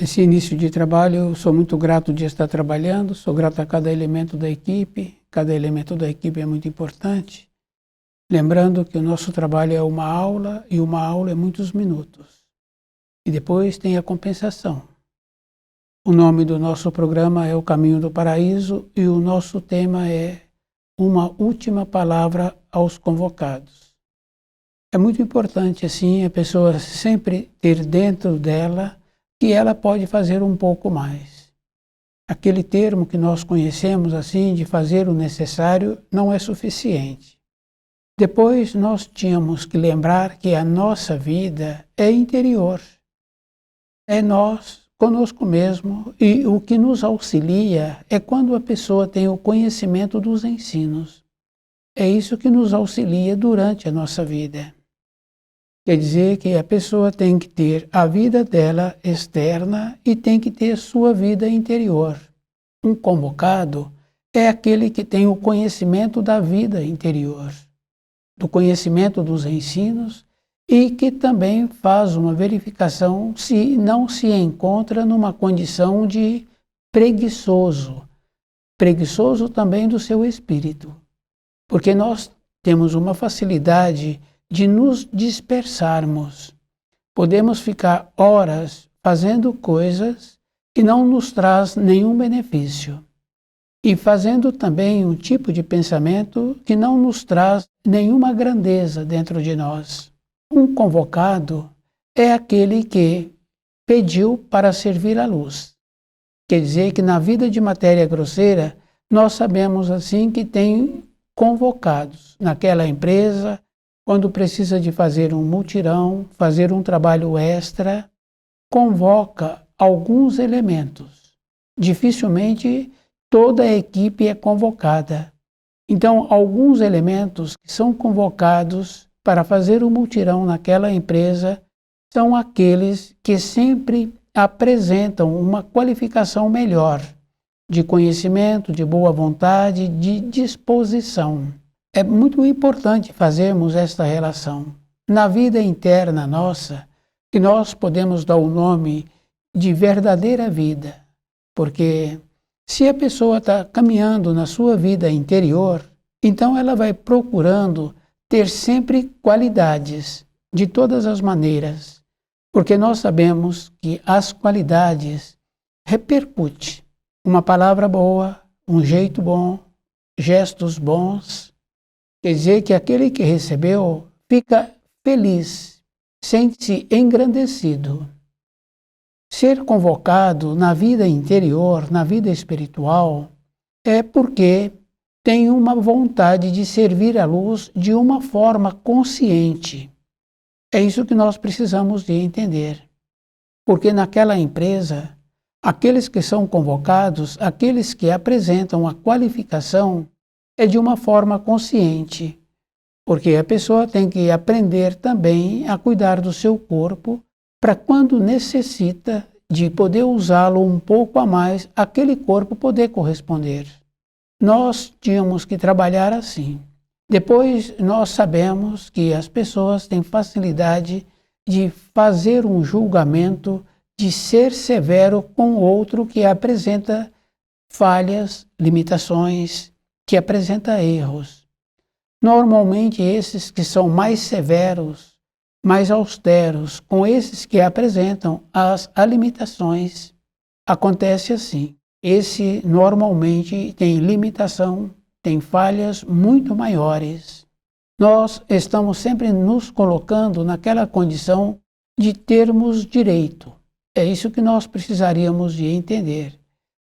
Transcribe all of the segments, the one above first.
Esse início de trabalho, eu sou muito grato de estar trabalhando, sou grato a cada elemento da equipe é muito importante. Lembrando que o nosso trabalho é uma aula, e uma aula é muitos minutos. E depois tem a compensação. O nome do nosso programa é O Caminho do Paraíso e o nosso tema é Uma Última Palavra aos Convocados. É muito importante, assim, a pessoa sempre ter dentro dela que ela pode fazer um pouco mais. Aquele termo que nós conhecemos, assim, de fazer o necessário, não é suficiente. Depois nós tínhamos que lembrar que a nossa vida é interior. É nós, conosco mesmo, e o que nos auxilia é quando a pessoa tem o conhecimento dos ensinos. É isso que nos auxilia durante a nossa vida. Quer dizer que a pessoa tem que ter a vida dela externa e tem que ter sua vida interior. Um convocado é aquele que tem o conhecimento da vida interior, do conhecimento dos ensinos e que também faz uma verificação se não se encontra numa condição de preguiçoso. Preguiçoso também do seu espírito, porque nós temos uma facilidade de nos dispersarmos. Podemos ficar horas fazendo coisas que não nos traz nenhum benefício e fazendo também um tipo de pensamento que não nos traz nenhuma grandeza dentro de nós. Um convocado é aquele que pediu para servir à luz. Quer dizer que na vida de matéria grosseira, nós sabemos assim que tem convocados naquela empresa, quando precisa de fazer um mutirão, fazer um trabalho extra, convoca alguns elementos. Dificilmente toda a equipe é convocada. Então, alguns elementos que são convocados para fazer o mutirão naquela empresa são aqueles que sempre apresentam uma qualificação melhor de conhecimento, de boa vontade, de disposição. É muito importante fazermos esta relação. Na vida interna nossa, que nós podemos dar o nome de verdadeira vida, porque se a pessoa está caminhando na sua vida interior, então ela vai procurando ter sempre qualidades, de todas as maneiras, porque nós sabemos que as qualidades repercutem. Uma palavra boa, um jeito bom, gestos bons, quer dizer que aquele que recebeu fica feliz, sente-se engrandecido. Ser convocado na vida interior, na vida espiritual, é porque tem uma vontade de servir à luz de uma forma consciente. É isso que nós precisamos de entender. Porque naquela empresa, aqueles que são convocados, aqueles que apresentam a qualificação, é de uma forma consciente. Porque a pessoa tem que aprender também a cuidar do seu corpo para quando necessita de poder usá-lo um pouco a mais, aquele corpo poder corresponder. Nós tínhamos que trabalhar assim. Depois nós sabemos que as pessoas têm facilidade de fazer um julgamento, de ser severo com outro que apresenta falhas, limitações, que apresenta erros. Normalmente esses que são mais severos, mais austeros, com esses que apresentam as limitações, acontece assim. Esse normalmente tem limitação, tem falhas muito maiores. Nós estamos sempre nos colocando naquela condição de termos direito. É isso que nós precisaríamos de entender.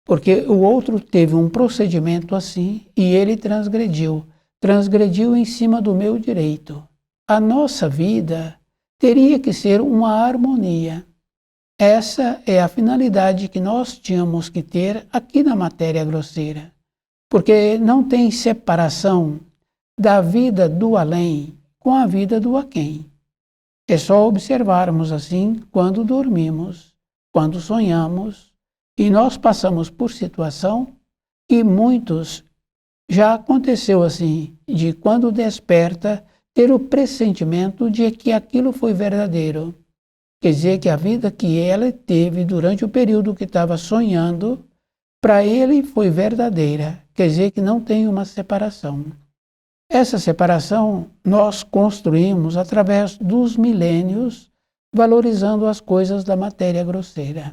Porque o outro teve um procedimento assim e ele transgrediu em cima do meu direito. A nossa vida teria que ser uma harmonia. Essa é a finalidade que nós tínhamos que ter aqui na matéria grosseira. Porque não tem separação da vida do além com a vida do aquém. É só observarmos assim quando dormimos, quando sonhamos, e nós passamos por situação e muitos já aconteceu assim, de quando desperta ter o pressentimento de que aquilo foi verdadeiro. Quer dizer que a vida que ela teve durante o período que estava sonhando, para ele foi verdadeira. Quer dizer que não tem uma separação. Essa separação nós construímos através dos milênios, valorizando as coisas da matéria grosseira.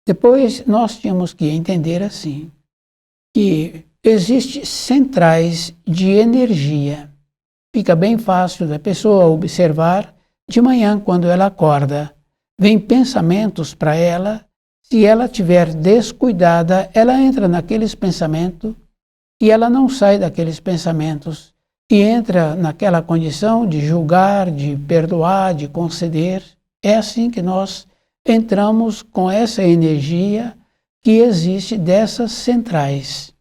Depois nós tínhamos que entender assim, que existem centrais de energia. Fica bem fácil da pessoa observar de manhã quando ela acorda. Vem pensamentos para ela, se ela estiver descuidada, ela entra naqueles pensamentos e ela não sai daqueles pensamentos e entra naquela condição de julgar, de perdoar, de conceder. É assim que nós entramos com essa energia que existe dessas centrais.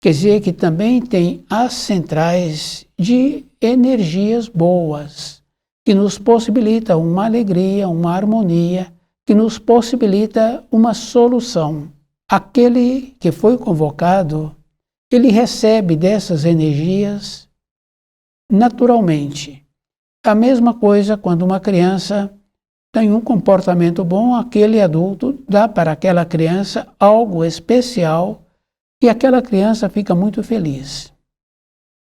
Quer dizer que também tem as centrais de energias boas, que nos possibilita uma alegria, uma harmonia, que nos possibilita uma solução. Aquele que foi convocado, ele recebe dessas energias naturalmente. A mesma coisa quando uma criança tem um comportamento bom, aquele adulto dá para aquela criança algo especial e aquela criança fica muito feliz.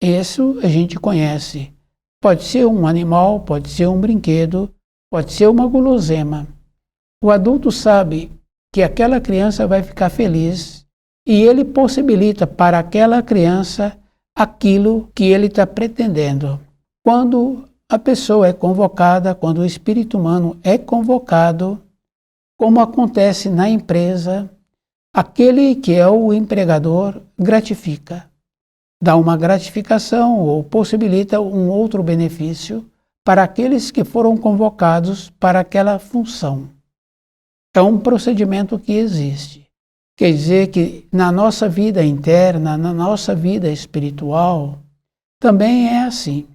Isso a gente conhece. Pode ser um animal, pode ser um brinquedo, pode ser uma guloseima. O adulto sabe que aquela criança vai ficar feliz e ele possibilita para aquela criança aquilo que ele está pretendendo. Quando a pessoa é convocada, quando o espírito humano é convocado, como acontece na empresa, aquele que é o empregador gratifica, dá uma gratificação ou possibilita um outro benefício para aqueles que foram convocados para aquela função. É um procedimento que existe. Quer dizer que na nossa vida interna, na nossa vida espiritual, também é assim.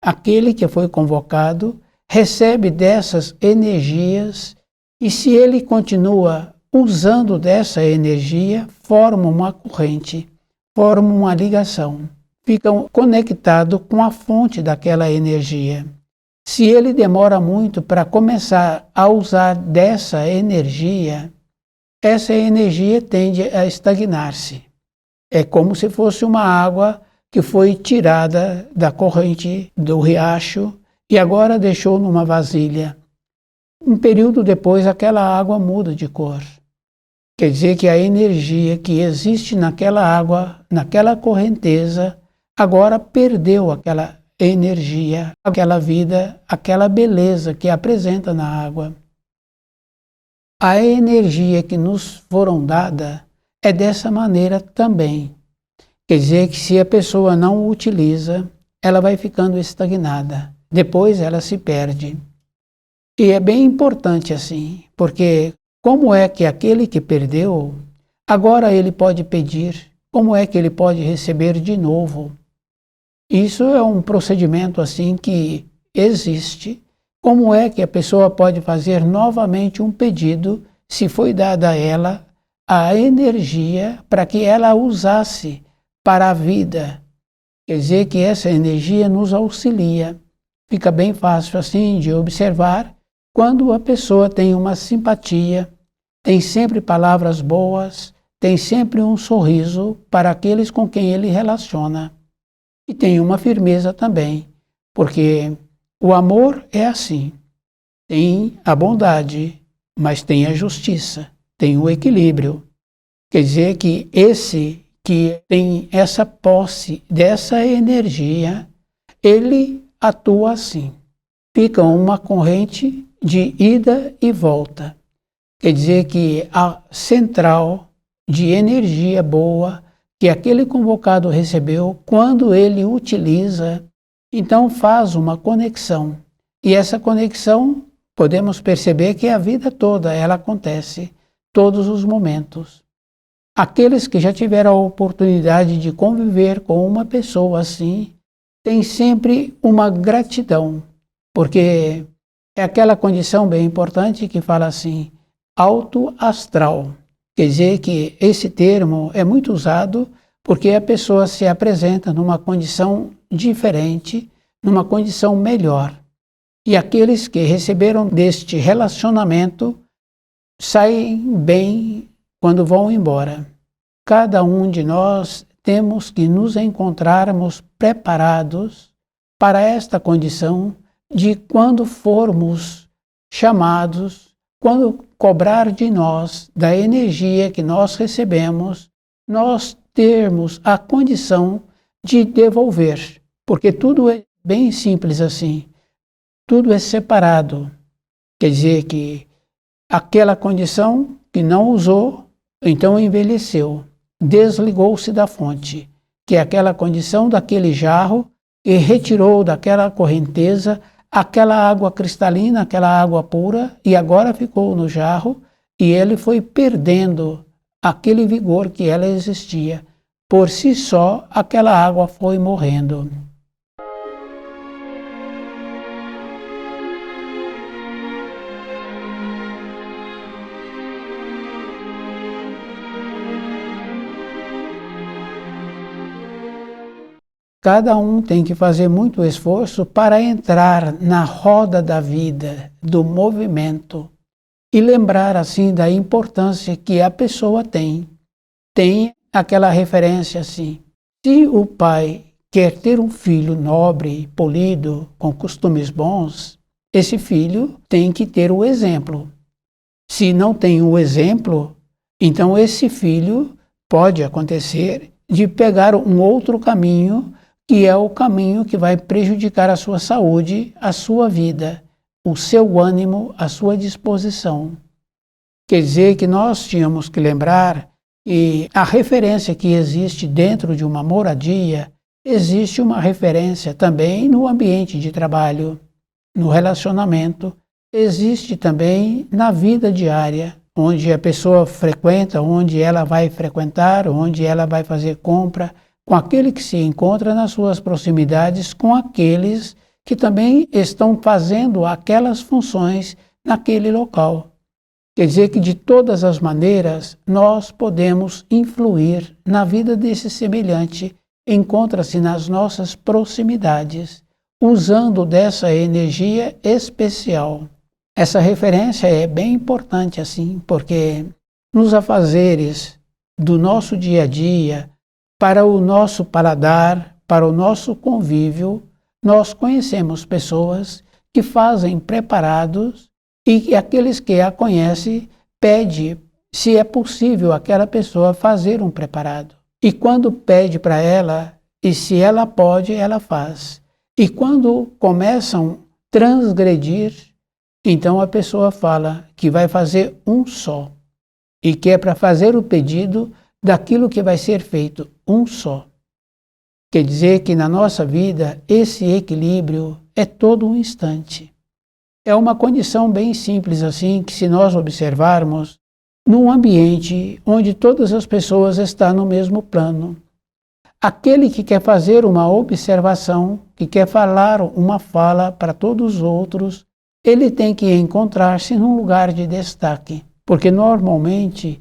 Aquele que foi convocado recebe dessas energias e se ele continua usando dessa energia, forma uma corrente, forma uma ligação, fica conectado com a fonte daquela energia. Se ele demora muito para começar a usar dessa energia, essa energia tende a estagnar-se. É como se fosse uma água que foi tirada da corrente do riacho e agora deixou numa vasilha. Um período depois, aquela água muda de cor. Quer dizer que a energia que existe naquela água, naquela correnteza, agora perdeu aquela energia, aquela vida, aquela beleza que apresenta na água. A energia que nos foram dada é dessa maneira também. Quer dizer que se a pessoa não o utiliza, ela vai ficando estagnada. Depois ela se perde. E é bem importante assim, porque como é que aquele que perdeu, agora ele pode pedir? Como é que ele pode receber de novo? Isso é um procedimento assim que existe. Como é que a pessoa pode fazer novamente um pedido se foi dada a ela a energia para que ela usasse para a vida? Quer dizer que essa energia nos auxilia. Fica bem fácil assim de observar quando a pessoa tem uma simpatia, tem sempre palavras boas, tem sempre um sorriso para aqueles com quem ele relaciona. E tem uma firmeza também, porque o amor é assim. Tem a bondade, mas tem a justiça, tem o equilíbrio. Quer dizer que esse que tem essa posse dessa energia, ele atua assim. Fica uma corrente de ida e volta. Quer dizer que a central de energia boa que aquele convocado recebeu, quando ele utiliza, então faz uma conexão. E essa conexão, podemos perceber que a vida toda ela acontece, todos os momentos. Aqueles que já tiveram a oportunidade de conviver com uma pessoa assim, têm sempre uma gratidão, porque é aquela condição bem importante que fala assim, alto astral. Quer dizer que esse termo é muito usado porque a pessoa se apresenta numa condição diferente, numa condição melhor. E aqueles que receberam deste relacionamento saem bem quando vão embora. Cada um de nós temos que nos encontrarmos preparados para esta condição de quando formos chamados, quando cobrar de nós, da energia que nós recebemos, nós termos a condição de devolver. Porque tudo é bem simples assim. Tudo é separado. Quer dizer que aquela condição que não usou, então envelheceu, desligou-se da fonte, que é aquela condição daquele jarro e retirou daquela correnteza aquela água cristalina, aquela água pura, e agora ficou no jarro e ele foi perdendo aquele vigor que ela existia. Por si só, aquela água foi morrendo. Cada um tem que fazer muito esforço para entrar na roda da vida, do movimento, e lembrar assim da importância que a pessoa tem. Tem aquela referência assim, se o pai quer ter um filho nobre, polido, com costumes bons, esse filho tem que ter o exemplo. Se não tem o exemplo, então esse filho pode acontecer de pegar um outro caminho, que é o caminho que vai prejudicar a sua saúde, a sua vida, o seu ânimo, a sua disposição. Quer dizer que nós tínhamos que lembrar que a referência que existe dentro de uma moradia, existe uma referência também no ambiente de trabalho, no relacionamento, existe também na vida diária, onde a pessoa frequenta, onde ela vai frequentar, onde ela vai fazer compra, com aquele que se encontra nas suas proximidades, com aqueles que também estão fazendo aquelas funções naquele local. Quer dizer que de todas as maneiras nós podemos influir na vida desse semelhante, encontra-se nas nossas proximidades, usando dessa energia especial. Essa referência é bem importante assim, porque nos afazeres do nosso dia a dia, para o nosso paladar, para o nosso convívio, nós conhecemos pessoas que fazem preparados e aqueles que a conhecem pedem se é possível aquela pessoa fazer um preparado. E quando pede para ela, e se ela pode, ela faz. E quando começam a transgredir, então a pessoa fala que vai fazer um só. E que é para fazer o pedido daquilo que vai ser feito, um só. Quer dizer que na nossa vida esse equilíbrio é todo um instante. É uma condição bem simples assim, que se nós observarmos, num ambiente onde todas as pessoas estão no mesmo plano. Aquele que quer fazer uma observação, que quer falar uma fala para todos os outros, ele tem que encontrar-se num lugar de destaque, porque normalmente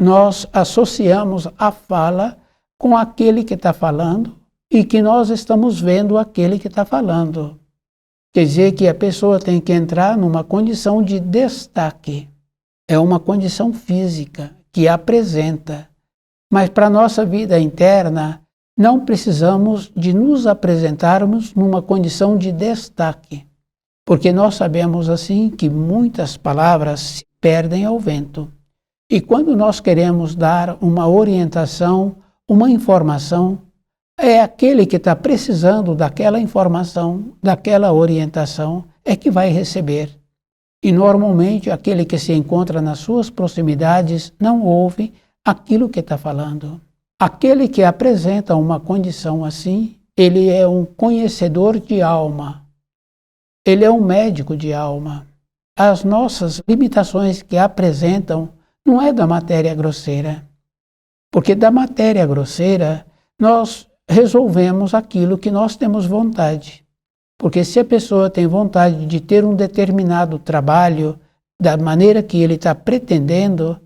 nós associamos a fala com aquele que está falando e que nós estamos vendo aquele que está falando. Quer dizer que a pessoa tem que entrar numa condição de destaque. É uma condição física que apresenta. Mas para a nossa vida interna, não precisamos de nos apresentarmos numa condição de destaque. Porque nós sabemos assim que muitas palavras se perdem ao vento. E quando nós queremos dar uma orientação, uma informação, é aquele que está precisando daquela informação, daquela orientação, é que vai receber. E normalmente aquele que se encontra nas suas proximidades não ouve aquilo que está falando. Aquele que apresenta uma condição assim, ele é um conhecedor de alma. Ele é um médico de alma. As nossas limitações que apresentam não é da matéria grosseira, porque da matéria grosseira nós resolvemos aquilo que nós temos vontade. Porque se a pessoa tem vontade de ter um determinado trabalho da maneira que ele está pretendendo,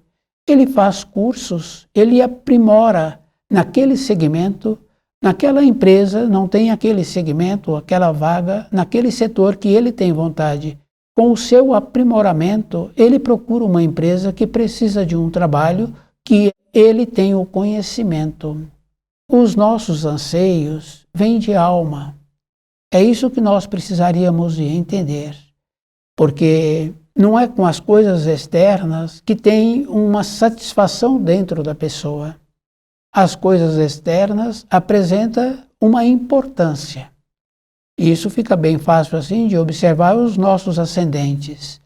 ele faz cursos, ele aprimora naquele segmento, naquela empresa não tem aquele segmento, aquela vaga, naquele setor que ele tem vontade. Com o seu aprimoramento, ele procura uma empresa que precisa de um trabalho que ele tem o conhecimento. Os nossos anseios vêm de alma. É isso que nós precisaríamos de entender, porque não é com as coisas externas que tem uma satisfação dentro da pessoa. As coisas externas apresentam uma importância. Isso fica bem fácil assim de observar os nossos ascendentes.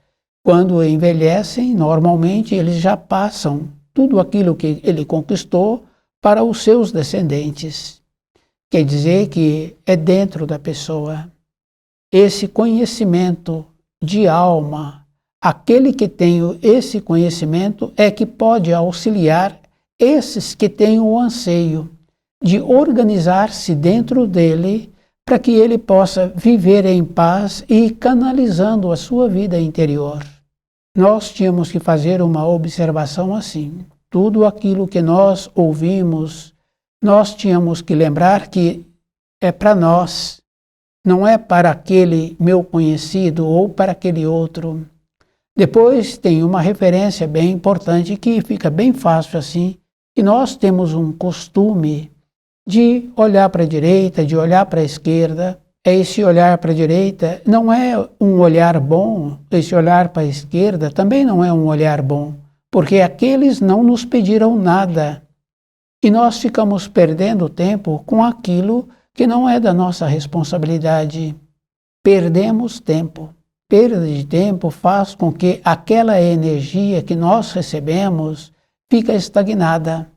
Quando envelhecem, normalmente eles já passam tudo aquilo que ele conquistou para os seus descendentes. Quer dizer que é dentro da pessoa. Esse conhecimento de alma, aquele que tem esse conhecimento é que pode auxiliar esses que têm o anseio de organizar-se dentro dele para que ele possa viver em paz e canalizando a sua vida interior. Nós tínhamos que fazer uma observação assim. Tudo aquilo que nós ouvimos, nós tínhamos que lembrar que é para nós, não é para aquele meu conhecido ou para aquele outro. Depois tem uma referência bem importante que fica bem fácil assim, que nós temos um costume de olhar para a direita, de olhar para a esquerda. Esse olhar para a direita não é um olhar bom, esse olhar para a esquerda também não é um olhar bom, porque aqueles não nos pediram nada. E nós ficamos perdendo tempo com aquilo que não é da nossa responsabilidade. Perdemos tempo. Perda de tempo faz com que aquela energia que nós recebemos fica estagnada.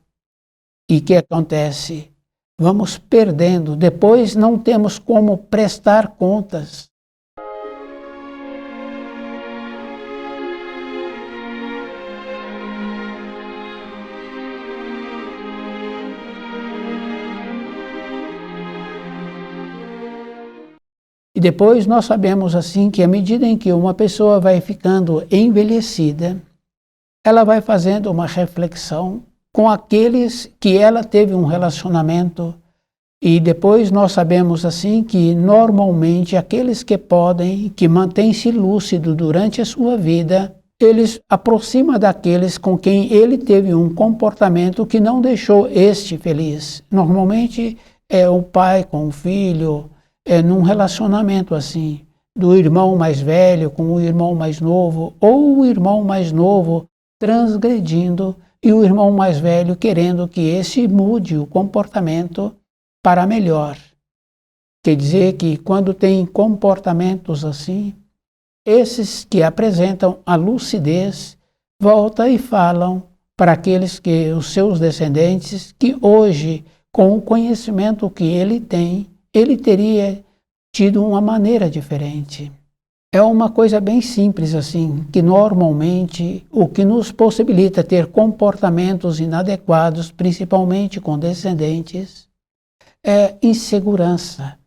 E o que acontece? Vamos perdendo. Depois não temos como prestar contas. E depois nós sabemos assim que à medida em que uma pessoa vai ficando envelhecida, ela vai fazendo uma reflexão com aqueles que ela teve um relacionamento. E depois nós sabemos assim que normalmente aqueles que podem, que mantêm-se lúcido durante a sua vida, eles aproximam daqueles com quem ele teve um comportamento que não deixou este feliz. Normalmente é o pai com o filho, num relacionamento assim, do irmão mais velho com o irmão mais novo, ou o irmão mais novo transgredindo e o irmão mais velho querendo que esse mude o comportamento para melhor. Quer dizer que quando tem comportamentos assim, esses que apresentam a lucidez voltam e falam para aqueles que os seus descendentes que hoje, com o conhecimento que ele tem, ele teria tido uma maneira diferente. É uma coisa bem simples assim, que normalmente o que nos possibilita ter comportamentos inadequados, principalmente com descendentes, é insegurança.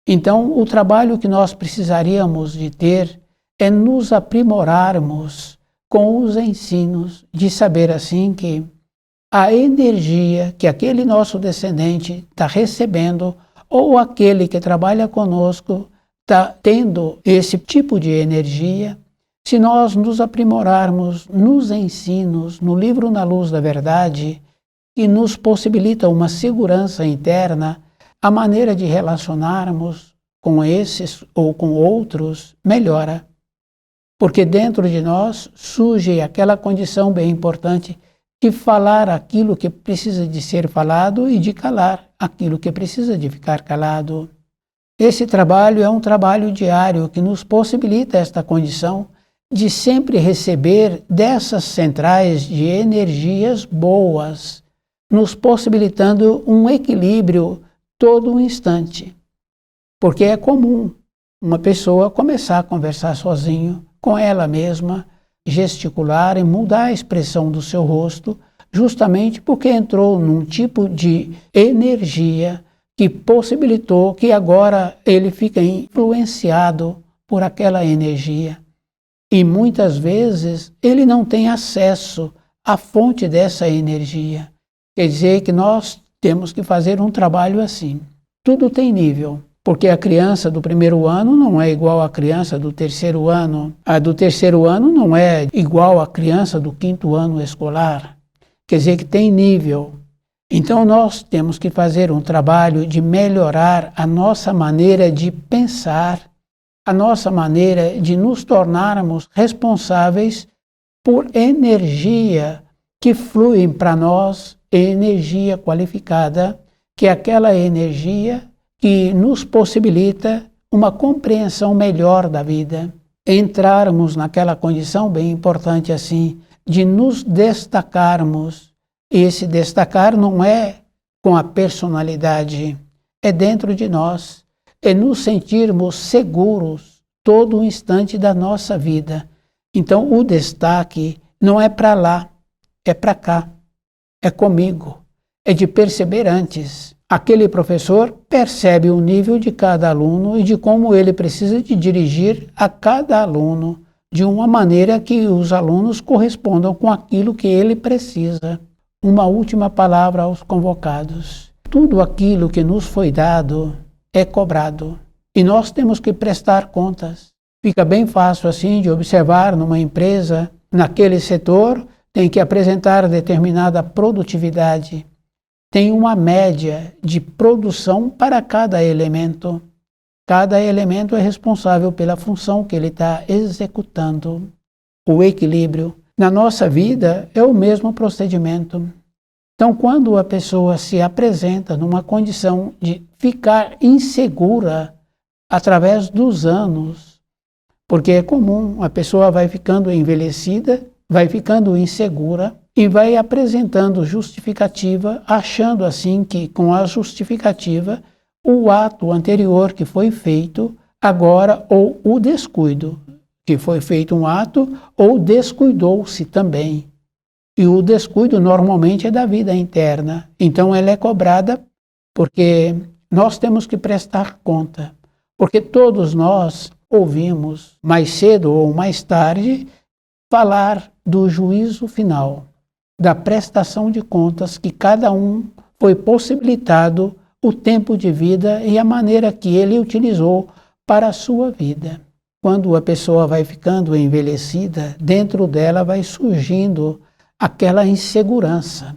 Então, o trabalho que nós precisaríamos de ter é nos aprimorarmos com os ensinos, de saber assim que a energia que aquele nosso descendente está recebendo, ou aquele que trabalha conosco está tendo esse tipo de energia, se nós nos aprimorarmos nos ensinos, no livro Na Luz da Verdade, que nos possibilita uma segurança interna, a maneira de relacionarmos com esses ou com outros melhora. Porque dentro de nós surge aquela condição bem importante de falar aquilo que precisa de ser falado e de calar aquilo que precisa de ficar calado. Esse trabalho é um trabalho diário que nos possibilita esta condição de sempre receber dessas centrais de energias boas, nos possibilitando um equilíbrio todo um instante. Porque é comum uma pessoa começar a conversar sozinho com ela mesma, gesticular e mudar a expressão do seu rosto, justamente porque entrou num tipo de energia que possibilitou que agora ele fica influenciado por aquela energia. E muitas vezes ele não tem acesso à fonte dessa energia. Quer dizer que nós temos que fazer um trabalho assim. Tudo tem nível, porque a criança do primeiro ano não é igual à criança do terceiro ano. A do terceiro ano não é igual à criança do quinto ano escolar. Quer dizer que tem nível. Então nós temos que fazer um trabalho de melhorar a nossa maneira de pensar, a nossa maneira de nos tornarmos responsáveis por energia que flui para nós, energia qualificada, que é aquela energia que nos possibilita uma compreensão melhor da vida. Entrarmos naquela condição bem importante assim, de nos destacarmos. Esse destacar não é com a personalidade, é dentro de nós. É nos sentirmos seguros todo o instante da nossa vida. Então o destaque não é para lá, é para cá, é comigo, é de perceber antes. Aquele professor percebe o nível de cada aluno e de como ele precisa de dirigir a cada aluno de uma maneira que os alunos correspondam com aquilo que ele precisa. Uma última palavra aos convocados. Tudo aquilo que nos foi dado é cobrado e nós temos que prestar contas. Fica bem fácil assim de observar numa empresa, naquele setor tem que apresentar determinada produtividade. Tem uma média de produção para cada elemento. Cada elemento é responsável pela função que ele está executando. O equilíbrio. Na nossa vida é o mesmo procedimento. Então, quando a pessoa se apresenta numa condição de ficar insegura através dos anos, porque é comum, a pessoa vai ficando envelhecida, vai ficando insegura e vai apresentando justificativa, achando assim que com a justificativa o ato anterior que foi feito agora, ou o descuido, que foi feito um ato ou descuidou-se também. E o descuido normalmente é da vida interna. Então ela é cobrada porque nós temos que prestar conta. Porque todos nós ouvimos, mais cedo ou mais tarde, falar do juízo final, da prestação de contas que cada um foi possibilitado o tempo de vida e a maneira que ele utilizou para a sua vida. Quando a pessoa vai ficando envelhecida, dentro dela vai surgindo aquela insegurança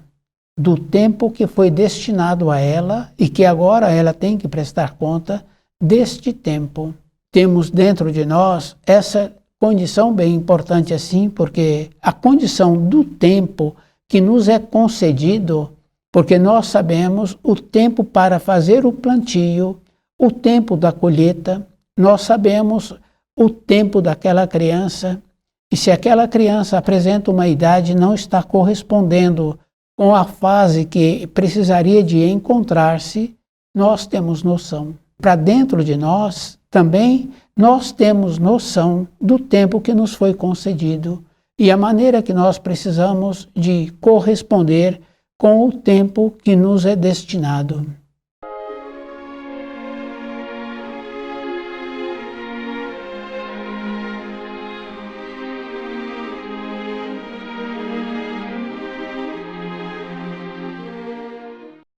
do tempo que foi destinado a ela e que agora ela tem que prestar conta deste tempo. Temos dentro de nós essa condição bem importante assim, porque a condição do tempo que nos é concedido, porque nós sabemos o tempo para fazer o plantio, o tempo da colheita, nós sabemos o tempo daquela criança. E se aquela criança apresenta uma idade e não está correspondendo com a fase que precisaria de encontrar-se, nós temos noção. Para dentro de nós, também, nós temos noção do tempo que nos foi concedido e a maneira que nós precisamos de corresponder com o tempo que nos é destinado.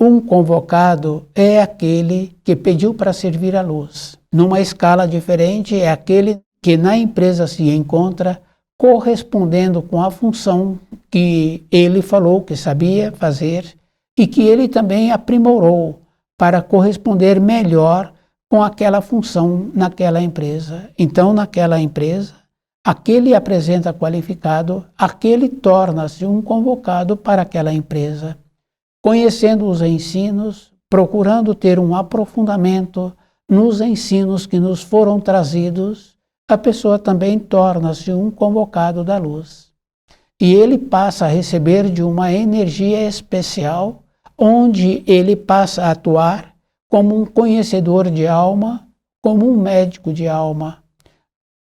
Um convocado é aquele que pediu para servir à luz. Numa escala diferente, é aquele que na empresa se encontra correspondendo com a função que ele falou que sabia fazer e que ele também aprimorou para corresponder melhor com aquela função naquela empresa. Então, naquela empresa, aquele apresenta qualificado, aquele torna-se um convocado para aquela empresa. Conhecendo os ensinos, procurando ter um aprofundamento nos ensinos que nos foram trazidos, a pessoa também torna-se um convocado da luz. E ele passa a receber de uma energia especial, onde ele passa a atuar como um conhecedor de alma, como um médico de alma,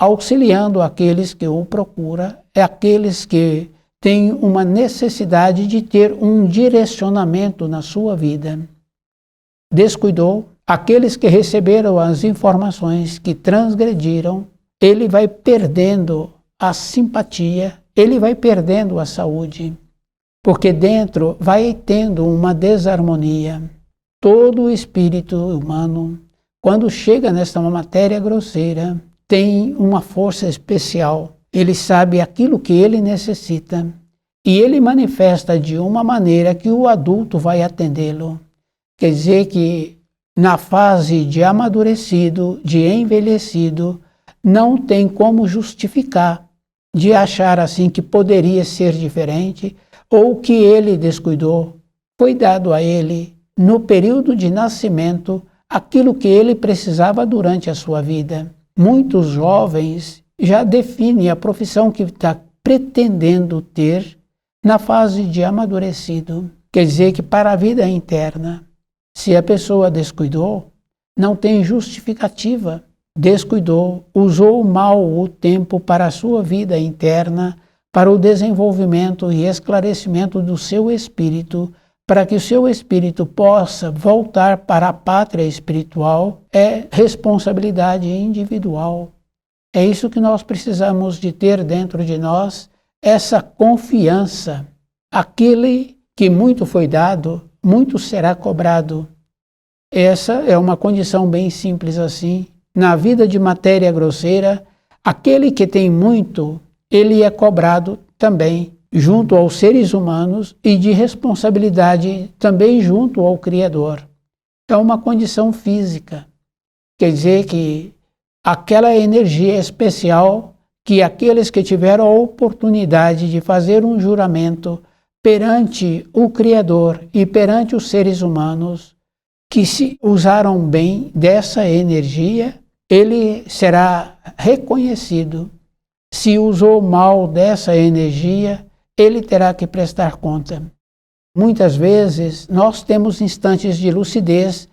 auxiliando aqueles que o procuram, aqueles que tem uma necessidade de ter um direcionamento na sua vida. descuidou, aqueles que receberam as informações que transgrediram, ele vai perdendo a simpatia, ele vai perdendo a saúde, porque dentro vai tendo uma desarmonia. Todo o espírito humano, quando chega nesta matéria grosseira, tem uma força especial. Ele sabe aquilo que ele necessita e ele manifesta de uma maneira que o adulto vai atendê-lo. Quer dizer que na fase de amadurecido, de envelhecido, não tem como justificar de achar assim que poderia ser diferente ou que ele descuidou. Foi dado a ele, no período de nascimento, aquilo que ele precisava durante a sua vida. Muitos jovens já definem a profissão que está pretendendo ter na fase de amadurecido. Quer dizer que para a vida interna, se a pessoa descuidou, não tem justificativa. Descuidou, usou mal o tempo para a sua vida interna, para o desenvolvimento e esclarecimento do seu espírito, para que o seu espírito possa voltar para a pátria espiritual, é responsabilidade individual. É isso que nós precisamos de ter dentro de nós, essa confiança. Aquele que muito foi dado, muito será cobrado. Essa é uma condição bem simples assim. Na vida de matéria grosseira, aquele que tem muito, ele é cobrado também junto aos seres humanos e de responsabilidade também junto ao Criador. É uma condição física. Quer dizer que aquela energia especial que aqueles que tiveram a oportunidade de fazer um juramento perante o Criador e perante os seres humanos, que se usaram bem dessa energia, ele será reconhecido. Se usou mal dessa energia, ele terá que prestar conta. Muitas vezes nós temos instantes de lucidez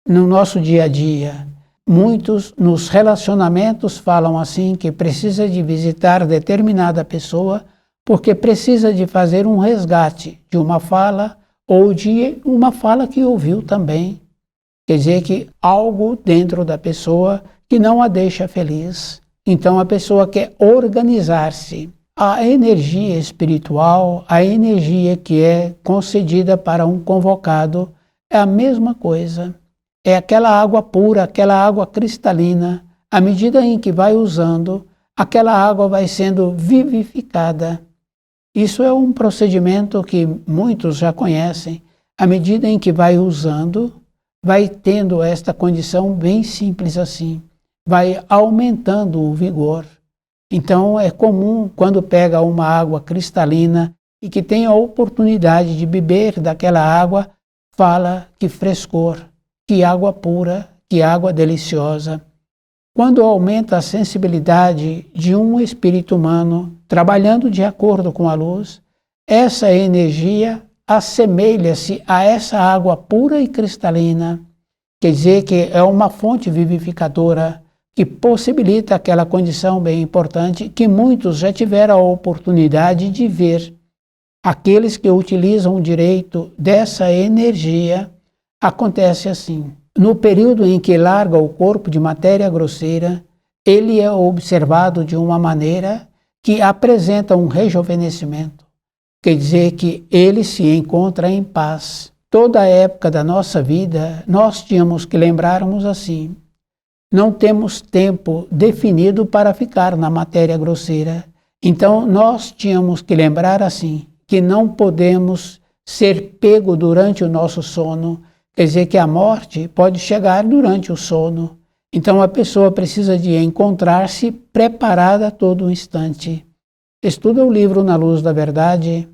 no nosso dia a dia. Muitos nos relacionamentos falam assim que precisa de visitar determinada pessoa porque precisa de fazer um resgate de uma fala ou de uma fala que ouviu também. Quer dizer que algo dentro da pessoa que não a deixa feliz. Então a pessoa quer organizar-se. A energia espiritual, a energia que é concedida para um convocado, é a mesma coisa. É aquela água pura, aquela água cristalina. À medida em que vai usando, aquela água vai sendo vivificada. Isso é um procedimento que muitos já conhecem. À medida em que vai usando, vai tendo esta condição bem simples assim. Vai aumentando o vigor. Então é comum, quando pega uma água cristalina e que tem a oportunidade de beber daquela água, fala que frescor, que água pura, que água deliciosa. Quando aumenta a sensibilidade de um espírito humano trabalhando de acordo com a luz, essa energia assemelha-se a essa água pura e cristalina. Quer dizer que é uma fonte vivificadora que possibilita aquela condição bem importante que muitos já tiveram a oportunidade de ver. Aqueles que utilizam o direito dessa energia, acontece assim. No período em que larga o corpo de matéria grosseira, ele é observado de uma maneira que apresenta um rejuvenescimento. Quer dizer que ele se encontra em paz. Toda a época da nossa vida, nós tínhamos que lembrarmos assim. Não temos tempo definido para ficar na matéria grosseira. Então, nós tínhamos que lembrar assim, que não podemos ser pego durante o nosso sono. Quer dizer que a morte pode chegar durante o sono. Então, a pessoa precisa de encontrar-se preparada a todo instante. Estuda o livro Na Luz da Verdade,